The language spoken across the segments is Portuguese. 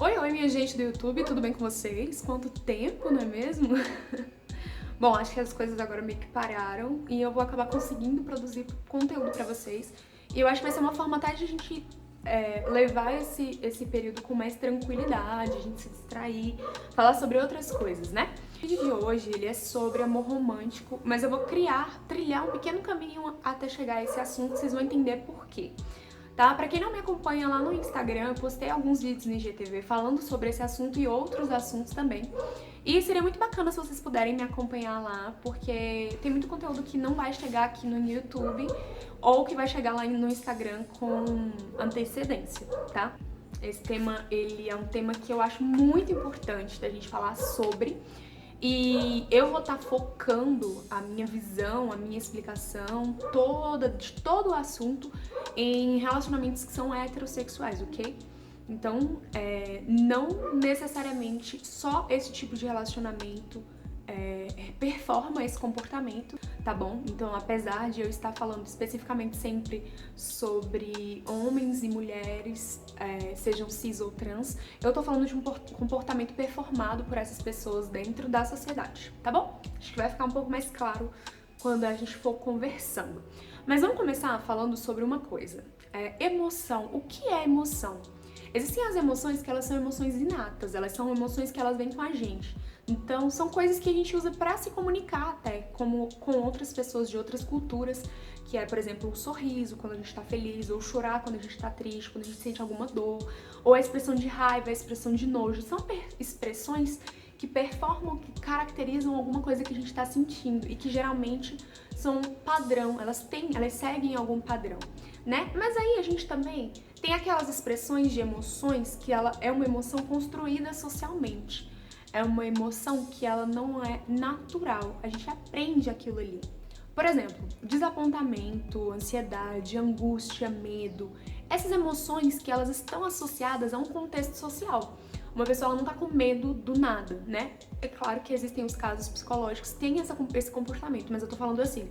Oi, minha gente do YouTube, tudo bem com vocês? Quanto tempo, não é mesmo? Bom, acho que as coisas agora meio que pararam e eu vou acabar conseguindo produzir conteúdo pra vocês. E eu acho que vai ser uma forma até de a gente levar esse período com mais tranquilidade, a gente se distrair, falar sobre outras coisas, né? O vídeo de hoje, ele é sobre amor romântico, mas eu vou trilhar um pequeno caminho até chegar a esse assunto, vocês vão entender por quê. Tá? Pra quem não me acompanha lá no Instagram, eu postei alguns vídeos no IGTV falando sobre esse assunto e outros assuntos também. E seria muito bacana se vocês puderem me acompanhar lá, porque tem muito conteúdo que não vai chegar aqui no YouTube ou que vai chegar lá no Instagram com antecedência, tá? Esse tema, ele é um tema que eu acho muito importante da gente falar sobre. E eu vou estar focando a minha visão, a minha explicação de todo o assunto em relacionamentos que são heterossexuais, ok? Então, não necessariamente só esse tipo de relacionamento performa esse comportamento, tá bom? Então, apesar de eu estar falando especificamente sempre sobre homens e mulheres, sejam cis ou trans, eu tô falando de um comportamento performado por essas pessoas dentro da sociedade, tá bom? Acho que vai ficar um pouco mais claro quando a gente for conversando. Mas vamos começar falando sobre uma coisa. Emoção. O que é emoção? Existem as emoções que elas são emoções inatas, elas são emoções que elas vêm com a gente. Então, são coisas que a gente usa para se comunicar até com outras pessoas de outras culturas, que é, por exemplo, o sorriso quando a gente tá feliz, ou chorar quando a gente tá triste, quando a gente sente alguma dor, ou a expressão de raiva, a expressão de nojo. São expressões que performam, que caracterizam alguma coisa que a gente tá sentindo e que geralmente são padrão, elas seguem algum padrão, né? Mas aí a gente também tem aquelas expressões de emoções que ela é uma emoção construída socialmente. É uma emoção que ela não é natural, a gente aprende aquilo ali. Por exemplo, desapontamento, ansiedade, angústia, medo, essas emoções que elas estão associadas a um contexto social. Uma pessoa ela não tá com medo do nada, né? É claro que existem os casos psicológicos que têm esse comportamento, mas eu tô falando assim,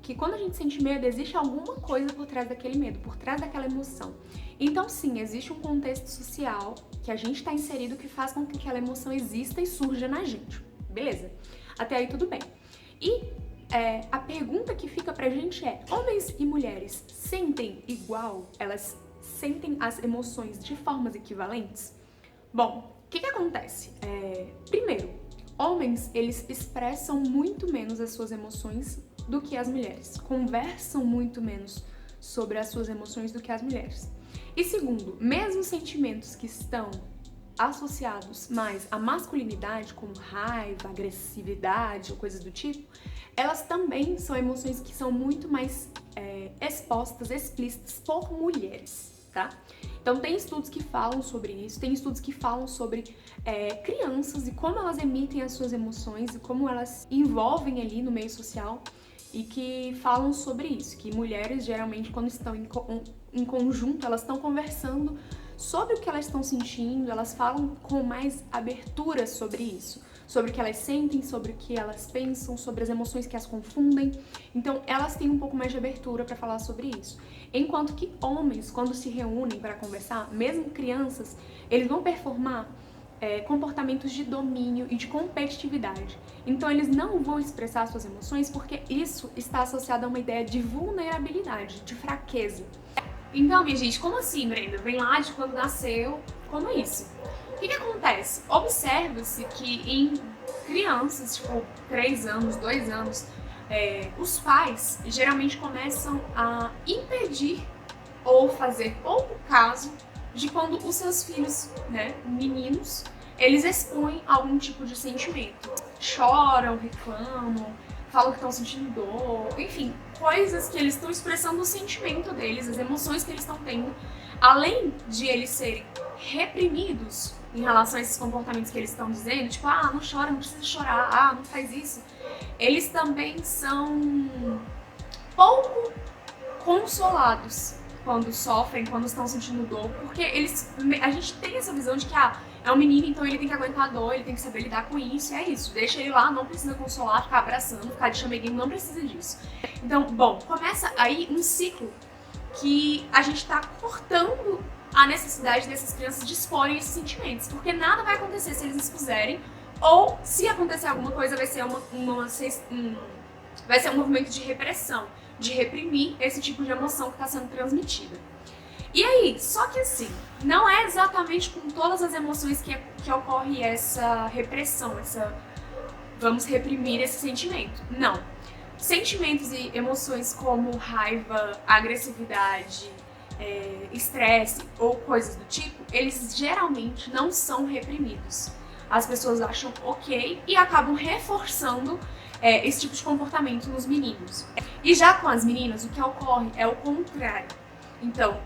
que quando a gente sente medo, existe alguma coisa por trás daquele medo, por trás daquela emoção. Então sim, existe um contexto social que a gente está inserido que faz com que aquela emoção exista e surja na gente. Beleza? Até aí tudo bem. E a pergunta que fica pra gente é: homens e mulheres sentem igual? Elas sentem as emoções de formas equivalentes? Bom, o que acontece? Primeiro, homens, eles expressam muito menos as suas emoções do que as mulheres. Conversam muito menos sobre as suas emoções do que as mulheres. E segundo, mesmo sentimentos que estão associados mais à masculinidade, como raiva, agressividade ou coisas do tipo, elas também são emoções que são muito mais expostas, explícitas por mulheres, tá? Então tem estudos que falam sobre isso, tem estudos que falam sobre crianças e como elas emitem as suas emoções e como elas envolvem ali no meio social e que falam sobre isso, que mulheres geralmente quando estão em conjunto, elas estão conversando sobre o que elas estão sentindo, elas falam com mais abertura sobre isso, sobre o que elas sentem, sobre o que elas pensam, sobre as emoções que as confundem. Então, elas têm um pouco mais de abertura para falar sobre isso. Enquanto que homens, quando se reúnem para conversar, mesmo crianças, eles vão performar comportamentos de domínio e de competitividade. Então, eles não vão expressar suas emoções porque isso está associado a uma ideia de vulnerabilidade, de fraqueza. Então, minha gente, como assim, Brenda? Vem lá de quando nasceu, como é isso? O que acontece? Observa-se que em crianças, tipo 3 anos, 2 anos, os pais geralmente começam a impedir ou fazer pouco caso de quando os seus filhos, né, meninos, eles expõem algum tipo de sentimento. Choram, reclamam, falam que estão sentindo dor, enfim, coisas que eles estão expressando o sentimento deles, as emoções que eles estão tendo, além de eles serem reprimidos em relação a esses comportamentos que eles estão dizendo, tipo, não chora, não precisa chorar, não faz isso, eles também são pouco consolados quando sofrem, quando estão sentindo dor, porque a gente tem essa visão de que é um menino, então ele tem que aguentar a dor, ele tem que saber lidar com isso, é isso, deixa ele lá, não precisa consolar, ficar abraçando, ficar de chameguinho, não precisa disso. Então, bom, começa aí um ciclo que a gente tá cortando a necessidade dessas crianças disporem esses sentimentos, porque nada vai acontecer se eles expuserem, ou se acontecer alguma coisa vai ser vai ser um movimento de repressão, de reprimir esse tipo de emoção que está sendo transmitida. E aí, só que assim, não é exatamente com todas as emoções que ocorre essa repressão, vamos reprimir esse sentimento. Não. Sentimentos e emoções como raiva, agressividade, estresse ou coisas do tipo, eles geralmente não são reprimidos. As pessoas acham ok e acabam reforçando esse tipo de comportamento nos meninos. E já com as meninas, o que ocorre é o contrário. Então,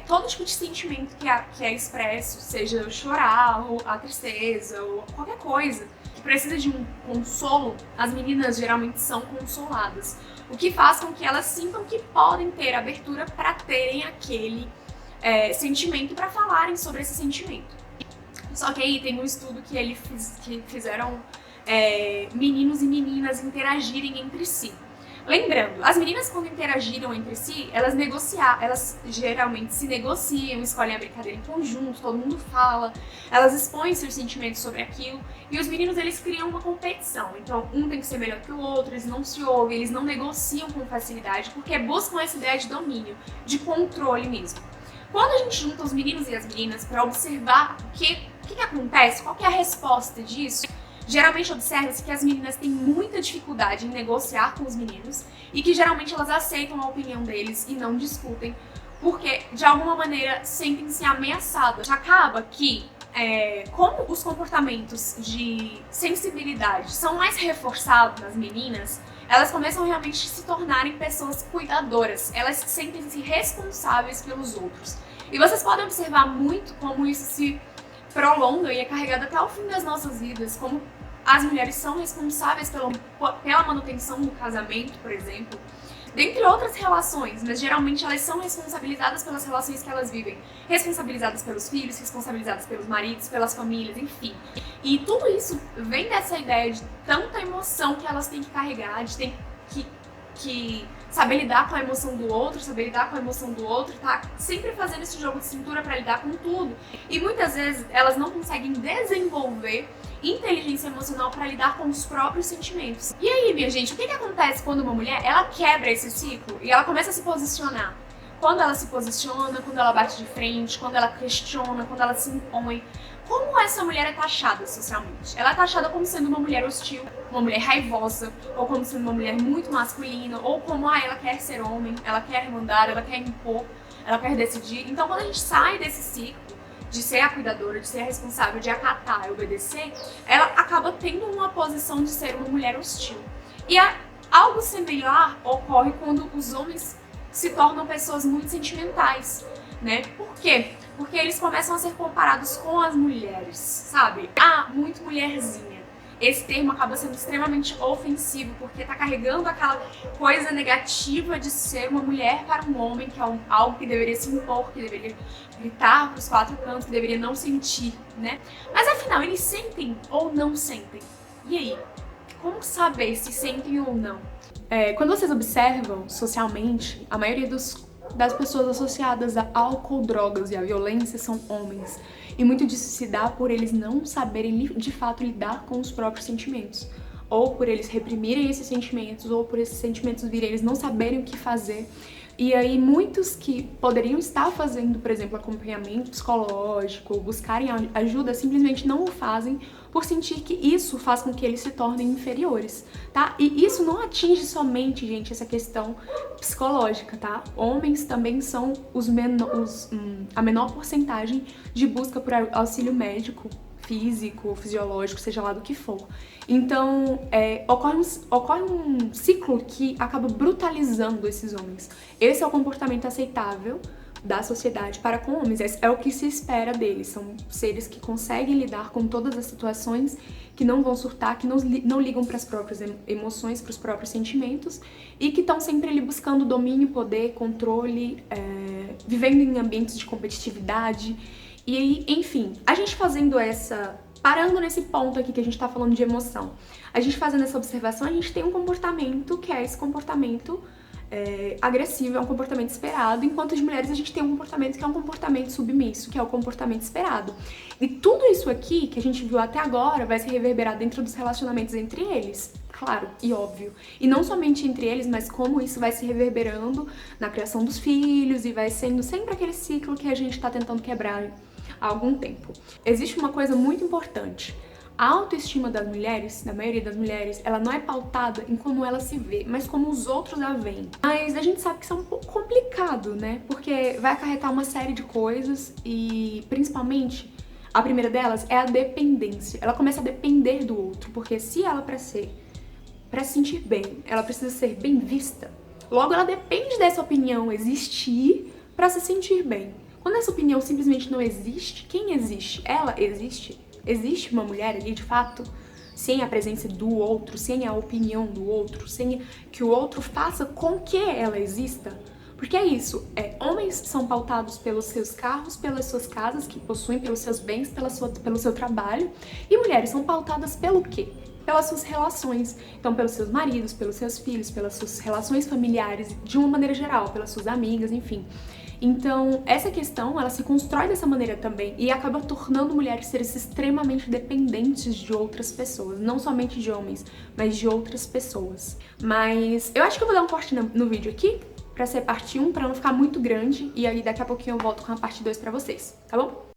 todo tipo de sentimento que é expresso, seja chorar, ou a tristeza, ou qualquer coisa que precisa de um consolo, as meninas geralmente são consoladas. O que faz com que elas sintam que podem ter abertura para terem aquele sentimento, para falarem sobre esse sentimento. Só que aí tem um estudo que fizeram meninos e meninas interagirem entre si. Lembrando, as meninas quando interagiram entre si, elas geralmente se negociam, escolhem a brincadeira em conjunto, todo mundo fala, elas expõem seus sentimentos sobre aquilo, e os meninos eles criam uma competição. Então um tem que ser melhor que o outro, eles não se ouvem, eles não negociam com facilidade, porque buscam essa ideia de domínio, de controle mesmo. Quando a gente junta os meninos e as meninas para observar o que acontece, qual que é a resposta disso, geralmente observa-se que as meninas têm muita dificuldade em negociar com os meninos e que geralmente elas aceitam a opinião deles e não discutem, porque de alguma maneira sentem-se ameaçadas. Acaba que, como os comportamentos de sensibilidade são mais reforçados nas meninas, elas começam realmente a se tornarem pessoas cuidadoras, elas sentem-se responsáveis pelos outros. E vocês podem observar muito como isso se prolonga e é carregado até o fim das nossas vidas, como as mulheres são responsáveis pela manutenção do casamento, por exemplo, dentre outras relações, mas geralmente elas são responsabilizadas pelas relações que elas vivem, responsabilizadas pelos filhos, responsabilizadas pelos maridos, pelas famílias, enfim. E tudo isso vem dessa ideia de tanta emoção que elas têm que carregar, de ter que saber lidar com a emoção do outro, tá sempre fazendo esse jogo de cintura para lidar com tudo. E muitas vezes elas não conseguem desenvolver inteligência emocional para lidar com os próprios sentimentos. E aí, minha gente, o que acontece quando uma mulher, ela quebra esse ciclo e ela começa a se posicionar? Quando ela se posiciona, quando ela bate de frente, quando ela questiona, quando ela se impõe. Como essa mulher é taxada socialmente? Ela é taxada como sendo uma mulher hostil, uma mulher raivosa, ou como sendo uma mulher muito masculina, ou como ela quer ser homem, ela quer mandar, ela quer impor, ela quer decidir. Então quando a gente sai desse ciclo de ser a cuidadora, de ser a responsável, de acatar e obedecer, ela acaba tendo uma posição de ser uma mulher hostil. E algo similar ocorre quando os homens se tornam pessoas muito sentimentais, né? Por quê? Porque eles começam a ser comparados com as mulheres, sabe? Muito mulherzinha. Esse termo acaba sendo extremamente ofensivo, porque tá carregando aquela coisa negativa de ser uma mulher para um homem, que é algo que deveria se impor, que deveria gritar pros quatro cantos, que deveria não sentir, né? Mas afinal, eles sentem ou não sentem? E aí? Como saber se sentem ou não? Quando vocês observam socialmente, a maioria das pessoas associadas a álcool, drogas e a violência são homens. E muito disso se dá por eles não saberem de fato lidar com os próprios sentimentos. Ou por eles reprimirem esses sentimentos, ou por esses sentimentos virem eles não saberem o que fazer. E aí muitos que poderiam estar fazendo, por exemplo, acompanhamento psicológico, ou buscarem ajuda, simplesmente não o fazem por sentir que isso faz com que eles se tornem inferiores, tá? E isso não atinge somente, gente, essa questão psicológica, tá? Homens também são a menor porcentagem de busca por auxílio médico, físico, fisiológico, seja lá do que for. Então, ocorre um ciclo que acaba brutalizando esses homens. Esse é o comportamento aceitável da sociedade para com homens. É o que se espera deles. São seres que conseguem lidar com todas as situações, que não vão surtar, que não ligam para as próprias emoções, para os próprios sentimentos e que estão sempre ali buscando domínio, poder, controle, vivendo em ambientes de competitividade. E aí, enfim, a gente parando nesse ponto aqui que a gente tá falando de emoção, a gente fazendo essa observação, a gente tem um comportamento que é esse comportamento agressivo, é um comportamento esperado, enquanto as mulheres a gente tem um comportamento que é um comportamento submisso, que é o comportamento esperado. E tudo isso aqui que a gente viu até agora vai se reverberar dentro dos relacionamentos entre eles, claro e óbvio. E não somente entre eles, mas como isso vai se reverberando na criação dos filhos e vai sendo sempre aquele ciclo que a gente tá tentando quebrar há algum tempo. Existe uma coisa muito importante. A autoestima das mulheres, da maioria das mulheres, ela não é pautada em como ela se vê, mas como os outros a veem. Mas a gente sabe que isso é um pouco complicado, né? Porque vai acarretar uma série de coisas e, principalmente, a primeira delas é a dependência. Ela começa a depender do outro, porque se ela, para se sentir bem, ela precisa ser bem vista, logo ela depende dessa opinião existir para se sentir bem. Quando essa opinião simplesmente não existe, quem existe? Ela existe? Existe uma mulher ali, de fato, sem a presença do outro, sem a opinião do outro, sem que o outro faça com que ela exista? Porque é isso, homens são pautados pelos seus carros, pelas suas casas que possuem, pelos seus bens, pelo seu trabalho, e mulheres são pautadas pelo quê? Pelas suas relações, então pelos seus maridos, pelos seus filhos, pelas suas relações familiares, de uma maneira geral, pelas suas amigas, enfim. Então, essa questão, ela se constrói dessa maneira também e acaba tornando mulheres seres extremamente dependentes de outras pessoas, não somente de homens, mas de outras pessoas. Mas eu acho que eu vou dar um corte no vídeo aqui, pra ser parte 1, pra não ficar muito grande, e aí daqui a pouquinho eu volto com a parte 2 pra vocês, tá bom?